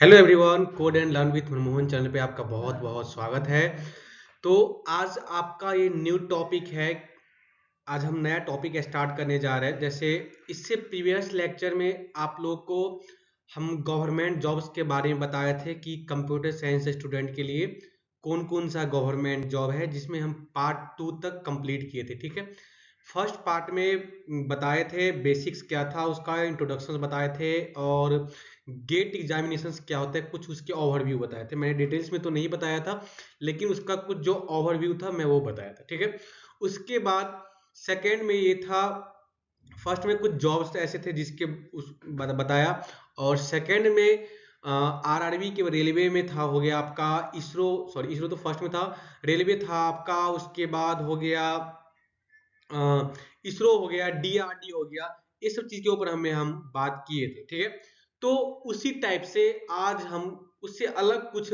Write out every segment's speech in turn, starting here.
Hello everyone, code and learn with Manmohan channel पे आपका बहुत बहुत स्वागत है। तो आज आपका ये न्यू टॉपिक है। आज हम नया टॉपिक स्टार्ट करने जा रहे हैं। जैसे इससे प्रीवियस लेक्चर में आप लोग को हम गवर्नमेंट जॉब्स के बारे में बताए थे कि कंप्यूटर साइंस स्टूडेंट के लिए कौन कौन सा गवर्नमेंट जॉब है, जिसमें हम पार्ट 2 तक कंप्लीट किए थे। ठीक है, फर्स्ट पार्ट में बताए थे बेसिक्स क्या था, उसका इंट्रोडक्शन बताए थे, और गेट एग्जामिनेशंस क्या होता है कुछ उसके ओवरव्यू बताए थे। मैंने डिटेल्स में तो नहीं बताया था, लेकिन उसका कुछ जो ओवरव्यू था मैं वो बताया था। ठीक है, उसके बाद सेकेंड में ये था, फर्स्ट में कुछ जॉब्स ऐसे थे जिसके बताया, और सेकेंड में आरआरबी के रेलवे में था, हो गया आपका इसरो। सॉरी, इसरो तो फर्स्ट में था, रेलवे था आपका। उसके बाद हो गया इसरो, हो गया डीआरडी, हो गया। ये सब चीज के ऊपर हम बात किए थे। ठीक है, तो उसी टाइप से आज हम उससे अलग कुछ,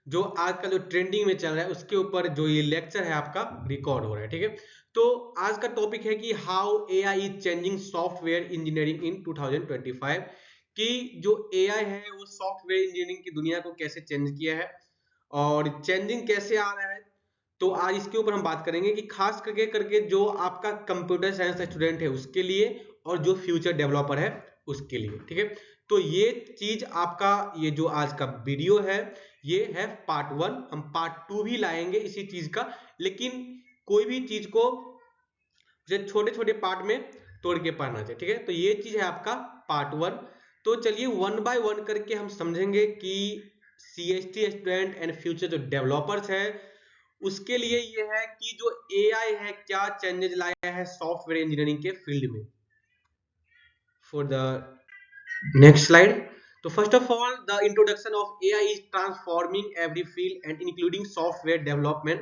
जो आज का जो ट्रेंडिंग में चल रहा है उसके ऊपर जो ये लेक्चर है आपका रिकॉर्ड हो रहा है। ठीक है, तो आज का टॉपिक है कि how AI is changing software engineering in 2025, कि जो एआई है वो सॉफ्टवेयर इंजीनियरिंग की दुनिया को कैसे चेंज किया है और चेंजिंग कैसे आ रहा है। तो आज इसके ऊपर हम बात करेंगे कि खास करके जो आपका कंप्यूटर साइंस स्टूडेंट है उसके लिए, और जो फ्यूचर डेवलपर है उसके लिए। ठीक है, तो ये चीज आपका, ये जो आज का वीडियो है ये है पार्ट 1। हम पार्ट 2 भी लाएंगे इसी चीज का, लेकिन कोई भी चीज को छोटे छोटे पार्ट में तोड़ के पढ़ना चाहिए। ठीक है, तो ये चीज है आपका पार्ट 1। तो चलिए वन बाय वन करके हम समझेंगे कि सीएसटी स्टूडेंट एंड फ्यूचर जो डेवलपर्स है उसके लिए ये है कि जो एआई है क्या चेंजेस लाया है सॉफ्टवेयर इंजीनियरिंग के फील्ड में। फॉर द नेक्स्ट स्लाइड, तो first of all the introduction of AI is transforming every field and including software development.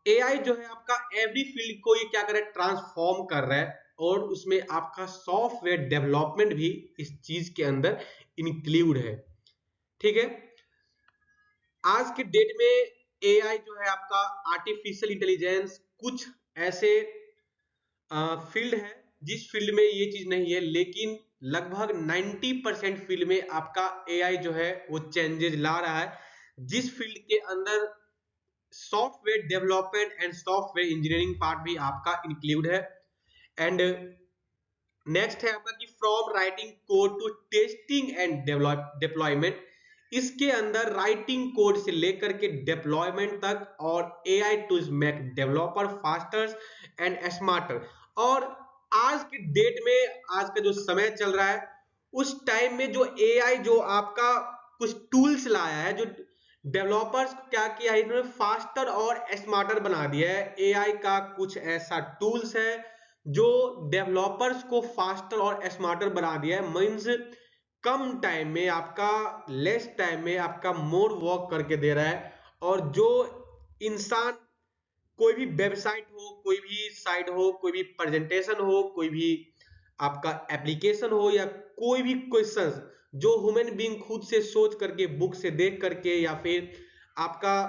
AI जो है आपका एवरी फील्ड को ये क्या कर रहा है, ट्रांसफॉर्म कर रहा है, और उसमें आपका सॉफ्टवेयर डेवलपमेंट भी इस चीज के अंदर इंक्लूड है। ठीक है, आज के डेट में एआई जो है आपका आर्टिफिशियल इंटेलिजेंस कुछ ऐसे फील्ड है जिस फील्ड में ये चीज नहीं है, लेकिन लगभग 90% फील्ड में आपका एआई जो है वो चेंजेस ला रहा है, जिस फील्ड के अंदर software development and software engineering part भी आपका इंक्लूड है। एंड नेक्स्ट है आपका कि from writing code to testing and deployment, इसके अंदर राइटिंग कोड से लेकर के डिप्लॉयमेंट तक, और AI tools make developer faster and smarter. और आज के डेट में, आज का जो समय चल रहा है उस टाइम में जो एआई जो आपका कुछ टूल्स लाया है, जो डेवलपर्स को क्या किया है, इन्होंने फास्टर और स्मार्टर बना दिया है। एआई का कुछ ऐसा टूल्स है जो डेवलपर्स को फास्टर और स्मार्टर बना दिया है। मीन्स कम टाइम में आपका, लेस टाइम में आपका मोर वर्क करके दे रहा है। और जो इंसान कोई भी वेबसाइट हो, कोई भी साइट हो, कोई भी प्रेजेंटेशन हो, कोई भी आपका एप्लीकेशन हो, या कोई भी क्वेश्चंस जो ह्यूमन बीइंग खुद से सोच करके, बुक से देख करके, या फिर आपका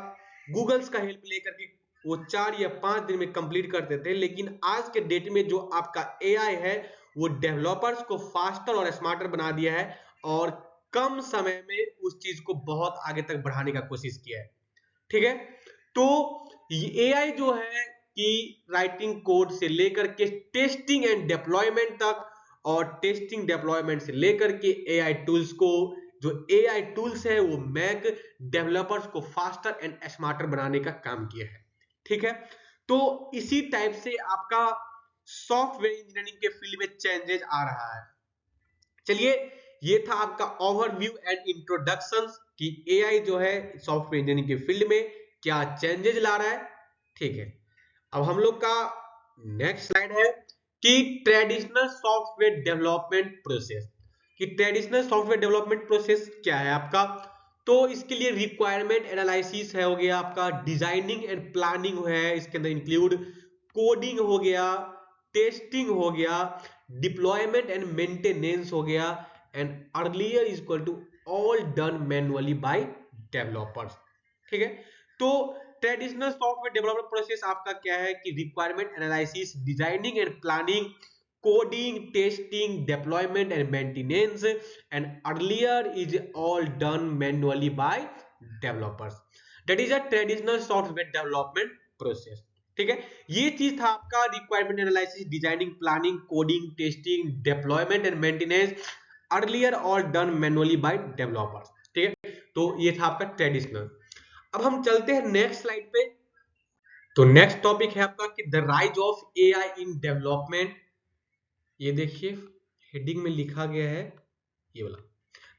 गूगल्स का हेल्प लेकर के वो 4 या 5 दिन में कंप्लीट कर देते हैं, लेकिन आज के डेट में जो आपका एआई है वो डेवलपर्स को फास्टर और स्मार्टर बना दिया है, और कम समय में उस चीज को बहुत आगे तक बढ़ाने का कोशिश किया है। ठीक है, तो एआई जो है कि राइटिंग कोड से लेकर के टेस्टिंग एंड डिप्लॉयमेंट तक, और टेस्टिंग डिप्लॉयमेंट से लेकर के एआई टूल्स को, जो एआई टूल्स है वो मैक डेवलपर्स को फास्टर एंड स्मार्टर बनाने का काम किया है। ठीक है, तो इसी टाइप से आपका सॉफ्टवेयर इंजीनियरिंग के फील्ड में चेंजेस आ रहा है। चलिए, ये था आपका ओवरव्यू एंड इंट्रोडक्शन कि एआई जो है सॉफ्टवेयर इंजीनियरिंग के फील्ड में क्या चेंजेस ला रहा है। ठीक है, अब हम लोग का नेक्स्ट स्लाइड है कि ट्रेडिशनल सॉफ्टवेयर डेवलपमेंट प्रोसेस, कि ट्रेडिशनल सॉफ्टवेयर डेवलपमेंट प्रोसेस क्या है आपका। तो इसके लिए रिक्वायरमेंट एनालिसिस है, हो गया आपका डिजाइनिंग एंड प्लानिंग है, इसके अंदर इंक्लूड कोडिंग हो गया, टेस्टिंग हो गया, डिप्लॉयमेंट एंड मेंटेनेंस हो गया, and earlier is equal to all done manually by developers. ठीक है, तो ट्रेडिशनल सॉफ्टवेयर डेवलपमेंट प्रोसेस आपका क्या है कि requirement analysis, designing and planning, coding, testing, deployment and maintenance, and earlier is all done manually by developers. That is a traditional software development process. ठीक है, ये चीज था आपका requirement analysis, designing, planning, coding, testing, deployment and maintenance, earlier all done manually by developers. ठीक है, तो ये था आपका ट्रेडिशनल। अब हम चलते हैं नेक्स्ट स्लाइड पे। तो नेक्स्ट टॉपिक है आपका कि the rise of AI in development. ये देखिए हेडिंग में लिखा गया है ये वाला,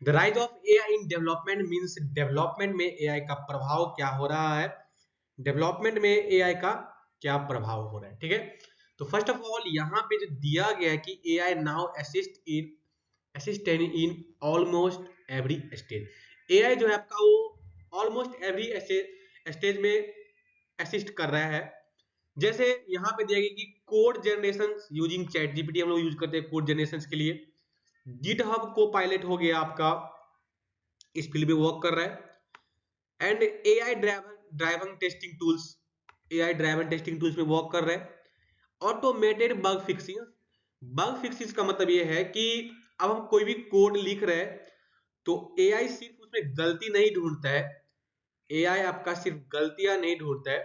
the rise of AI in development means development में एआई का प्रभाव क्या हो रहा है, डेवलपमेंट में एआई का क्या प्रभाव हो रहा है। ठीक है, तो फर्स्ट ऑफ ऑल यहाँ पे जो दिया गया है कि AI now assistant in almost every stage. AI जो है आपका वो ऑलमोस्ट एवरी स्टेज में असिस्ट कर रहा है। जैसे यहाँ पे दिया गया कि code generation using chat GPT हम लोग यूज करते हैं कोड जनरेशन के लिए। गिटहब को पायलट हो गया आपका, इस फील्ड में वर्क कर रहा है। And AI driven testing tools, AI driven testing tools में वर्क कर रहे हैं। Automated bug fixing, bug fixing का मतलब ये है कि अब हम कोई भी कोड लिख रहे हैं तो एआई सिर्फ उसमें गलती नहीं ढूंढता है, एआई आपका सिर्फ गलतियां नहीं ढूंढता है,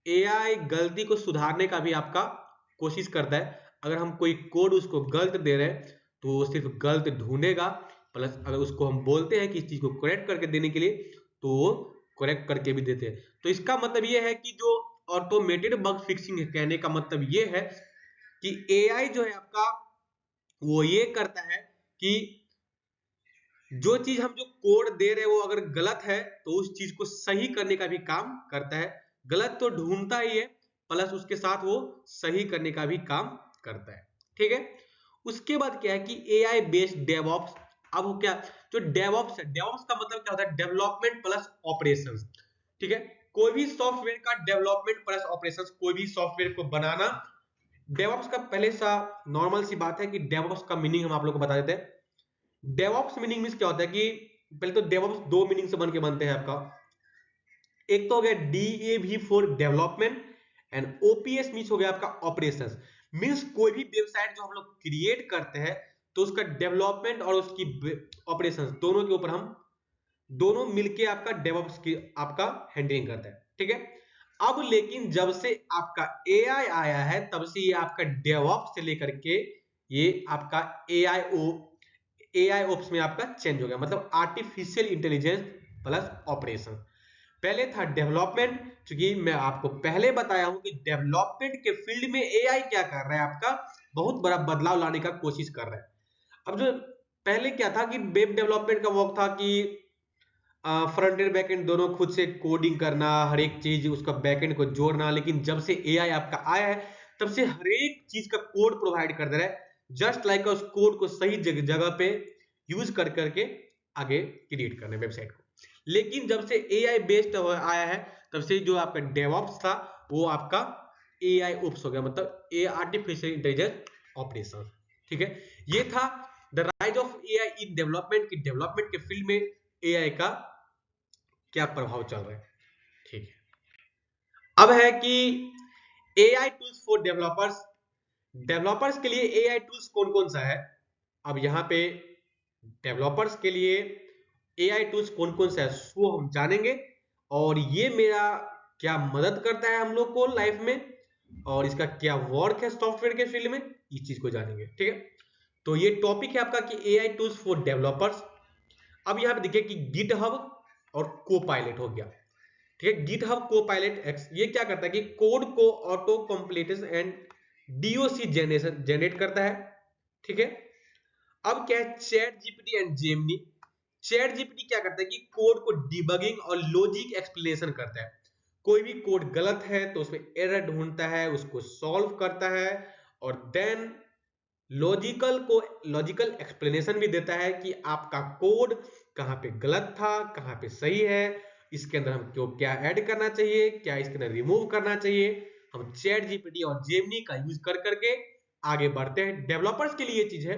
एआई गलती को सुधारने का भी आपका कोशिश करता है। अगर हम कोई कोड उसको गलत दे रहे हैं तो वो सिर्फ गलत ढूंढेगा, प्लस अगर उसको हम बोलते हैं कि इस चीज को करेक्ट करके देने के लिए तो वो करेक्ट करके भी देते हैं। तो इसका मतलब ये है कि जो ऑटोमेटेड बग फिक्सिंग है, कहने का मतलब ये है कि एआई जो है आपका वो ये करता है कि जो चीज हम जो कोड दे रहे हैं वो अगर गलत है तो उस चीज को सही करने का भी काम करता है। गलत तो ढूंढता ही है, प्लस उसके साथ वो सही करने का भी काम करता है। ठीक है, उसके बाद क्या है कि एआई बेस्ड डेवऑप्स। अब वो क्या, जो डेवऑप्स है, डेवऑप्स का मतलब क्या होता है, डेवलपमेंट प्लस ऑपरेशंस। ठीक है, कोई भी सॉफ्टवेयर का डेवलपमेंट प्लस ऑपरेशंस, कोई भी सॉफ्टवेयर को बनाना। डेवऑप्स का पहले सा नॉर्मल सी बात है कि डेवऑप्स का मीनिंग हम आप लोग को बता देते हैं। डेवऑप्स मीनिंग मींस क्या होता है कि पहले तो डेवऑप्स दो मीनिंग से बन के बनते हैं आपका। एक तो हो गया DAV for development and OPS means हो गया आपका ऑपरेशंस। मींस कोई भी वेबसाइट जो हम लोग क्रिएट करते हैं तो उसका डेवलपमेंट और उसकी ऑपरेशंस दोनों के ऊपर हम दोनों मिलके आपका डेवऑप्स की आपका हैंडलिंग करता है। ठीक है, अब लेकिन जब से आपका एआई आया है तब से ये आपका डेवऑप्स से लेकर के ये आपका एआई ओप्स में आपका चेंज हो गया, मतलब आर्टिफिशियल इंटेलिजेंस प्लस ऑपरेशन। पहले था डेवलपमेंट, क्योंकि मैं आपको पहले बताया हूं कि डेवलपमेंट के फील्ड में एआई क्या कर रहा है, आपका बहुत बड़ा बदलाव लाने का कोशिश कर रहा है। अब जो पहले क्या था कि वेब डेवलपमेंट का वर्क था कि फ्रंट एंड बैक एंड दोनों खुद से कोडिंग करना, हर एक चीज उसका बैक एंड को जोड़ना। लेकिन जब से एआई आपका आया है तब से हर एक चीज का कोड प्रोवाइड कर दे रहा है, जस्ट लाइक उस कोड को सही जगह पे यूज कर करके आगे क्रिएट करना है वेबसाइट को। लेकिन जब से एआई बेस्ड आया है तब से जो आपका डेवऑप्स था वो आपका एआई ओप्स हो गया, मतलब ए आर्टिफिशियल इंटेलिजेंस ऑपरेशन। ठीक है, ये था the rise of AI in development की डेवलपमेंट के फील्ड में एआई का क्या प्रभाव चल रहा है। ठीक है, अब है कि AI tools for developers. Developers के लिए एआई टूल्स कौन कौन सा है। अब यहाँ पे डेवलपर्स के लिए एआई टूल्स कौन कौन सा है वो हम जानेंगे, और ये मेरा क्या मदद करता है हम लोग को लाइफ में, और इसका क्या वर्क है सॉफ्टवेयर के फील्ड में, इस चीज को जानेंगे। ठीक है, तो ये टॉपिक है आपका कि एआई टूल्स फॉर डेवलपर्स। अब यहाँ पे देखिए कि गिटहब और कोपायलट हो गया। ठीक है, गिटहब कोपायलट एक्स ये क्या करता है कि कोड को auto completion and DOC generate करता है। ठीक है, अब क्या है chat GPT and Gemini. Chat GPT क्या करता है कि कोड को डिबगिंग और लॉजिक एक्सप्लेनेशन करता है। कोई भी कोड गलत है तो उसमें एरर ढूंढता है, उसको सॉल्व करता है, और देन लॉजिकल एक्सप्लेनेशन भी देता है कि आपका कोड कहां पे गलत था, कहां पे सही है, इसके अंदर हमको क्या ऐड करना चाहिए, क्या इसके अंदर रिमूव करना चाहिए। हम चैट जीपीटी और जेमिनी का यूज कर करके आगे बढ़ते हैं। डेवलपर्स के लिए ये चीज है।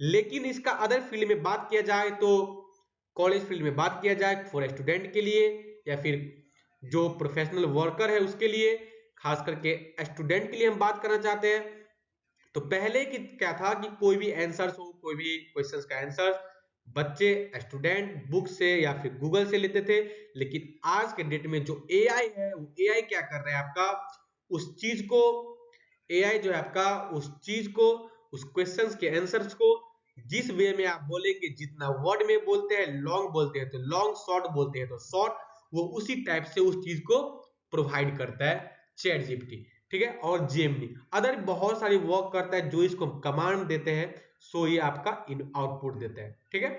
लेकिन इसका अदर फील्ड में बात किया जाए तो कॉलेज फील्ड में बात किया जाए फॉर स्टूडेंट के लिए या फिर जो प्रोफेशनल वर्कर है उसके लिए, खास करके स्टूडेंट के लिए हम बात करना चाहते हैं तो पहले क्या था कि कोई भी आंसर्स हो, कोई भी क्वेश्चंस का आंसर बच्चे स्टूडेंट बुक से या फिर गूगल से लेते थे, लेकिन आज के डेट में जो एआई है वो एआई क्या कर रहा है आपका उस चीज को, एआई जो है आपका उस चीज को, उस क्वेश्चंस के आंसर्स को जिस वे में आप बोलेंगे, जितना वर्ड में बोलते हैं लॉन्ग बोलते हैं तो लॉन्ग, शॉर्ट बोलते हैं तो शॉर्ट, वो उसी टाइप से उस चीज को प्रोवाइड करता है चैट जीपीटी, ठीक है। और जेमिनी अदर बहुत सारी वर्क करता है जो इसको कमांड देते हैं, सो ये आपका इन आउटपुट देता है, ठीक है।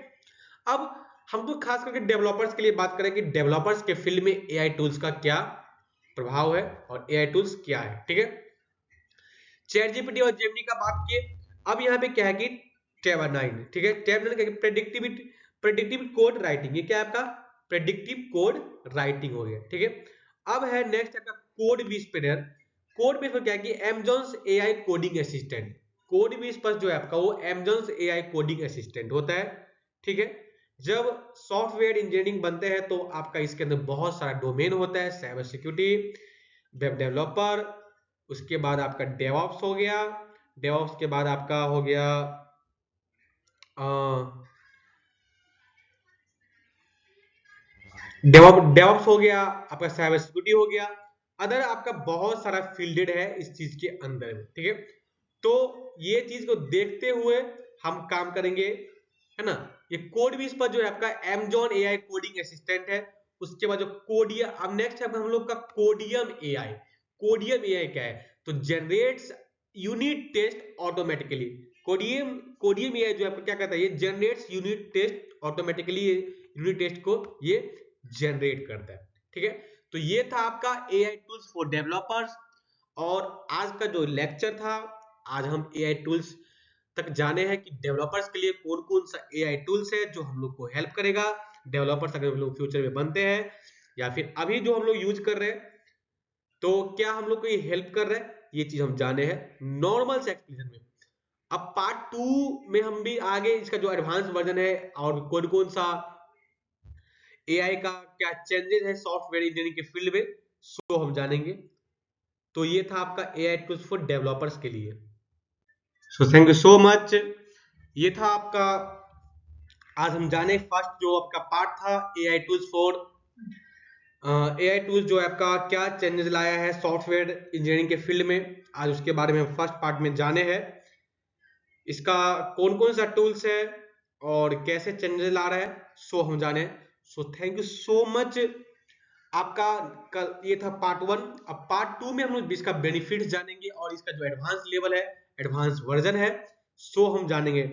अब हम तो खास करके डेवलपर्स के लिए बात करें कि डेवलपर्स के फील्ड में एआई टूल्स का क्या प्रभाव है और एआई टूल्स क्या है, ठीक है। चैट जीपीटी और जेमिनी का बात किए, अब यहाँ पे क्या है कि टैब 9, ठीक है। टैब 9 क्या है, प्रेडिक्टिव कोड राइटिंग, ये क्या है आपका प्रेडिक्टिव कोड राइटिंग हो गया, ठीक है। अब है नेक्स्ट आपका कोड विस्पेरर। कोड विस्पेरर क्या है कि Amazon's AI coding assistant, code whisperer जो है आपका वो Amazon's एआई कोडिंग असिस्टेंट होता है, ठीक है। जब सॉफ्टवेयर इंजीनियरिंग बनते हैं तो आपका इसके अंदर बहुत सारा डोमेन होता है, साइबर सिक्योरिटी, वेब डेवलपर, उसके बाद आपका डेवऑप्स हो गया, डेवऑप्स के बाद आपका हो गया डेवऑप्स हो गया, आपका साइबर सिक्योरिटी हो गया, अदर आपका बहुत सारा फील्डेड है इस चीज के अंदर में, ठीक है। तो ये चीज को देखते हुए हम काम करेंगे, है ना। ये कोड भी इस पर जो है आपका Amazon एआई कोडिंग असिस्टेंट है। उसके बाद जो कोडियम, अब नेक्स्ट है हम लोग का कोडियम एआई। कोडियम एआई क्या है, तो generates unit test automatically. Codeium Codeium AI जो आपको क्या कहता है, ये generates unit test automatically, unit test को ये जनरेट करता है, ठीक है। तो ये था आपका एआई टूल्स फॉर डेवलपर्स। और आज का जो लेक्चर था, आज हम एआई टूल्स तक जाने हैं कि डेवलपर्स के लिए कौन कौन सा एआई टूल्स है जो हम लोग को हेल्प करेगा, डेवलपर्स अगर हम लोग फ्यूचर में बनते हैं या फिर अभी जो हम लोग यूज कर रहे हैं तो क्या हम लोग को ये हेल्प कर रहा है, ये चीज हम जाने हैं नॉर्मल से एक्सप्लेनेशन में। अब पार्ट 2 में हम भी आगे इसका जो एडवांस वर्जन है और कौन कौन सा एआई का क्या चेंजेस है सॉफ्टवेयर इंजीनियरिंग के फील्ड में, सो हम जानेंगे। तो ये था आपका एआई टूल्स फॉर डेवलपर्स के लिए। So thank you so much. ये था आपका, आज हम जाने फर्स्ट जो आपका पार्ट था AI tools for, AI tools जो आपका क्या चेंजेस लाया है सॉफ्टवेयर इंजीनियरिंग के फील्ड में, आज उसके बारे में फर्स्ट पार्ट में जाने हैं। इसका कौन कौन सा टूल्स है और कैसे चेंजेस ला रहा है, सो हम जाने। So thank you so much. आपका कल ये था पार्ट 1। अब पार्ट 2 में हम लोग इसका बेनिफिट्स जानेंगे और इसका जो एडवांस लेवल है, एडवांस वर्जन है, सो हम जानेंगे।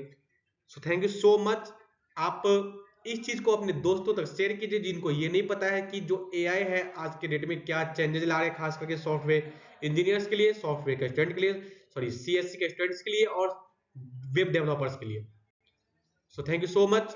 So thank you so much. आप इस चीज को अपने दोस्तों तक शेयर कीजिए जिनको ये नहीं पता है कि जो एआई है आज के डेट में क्या चेंजेस ला रहे हैं, खास करके सॉफ्टवेयर इंजीनियर्स के लिए, सॉफ्टवेयर के स्टूडेंट के लिए, सॉरी सीएससी के स्टूडेंट्स के लिए और वेब डेवलपर्स के लिए। So thank you so much.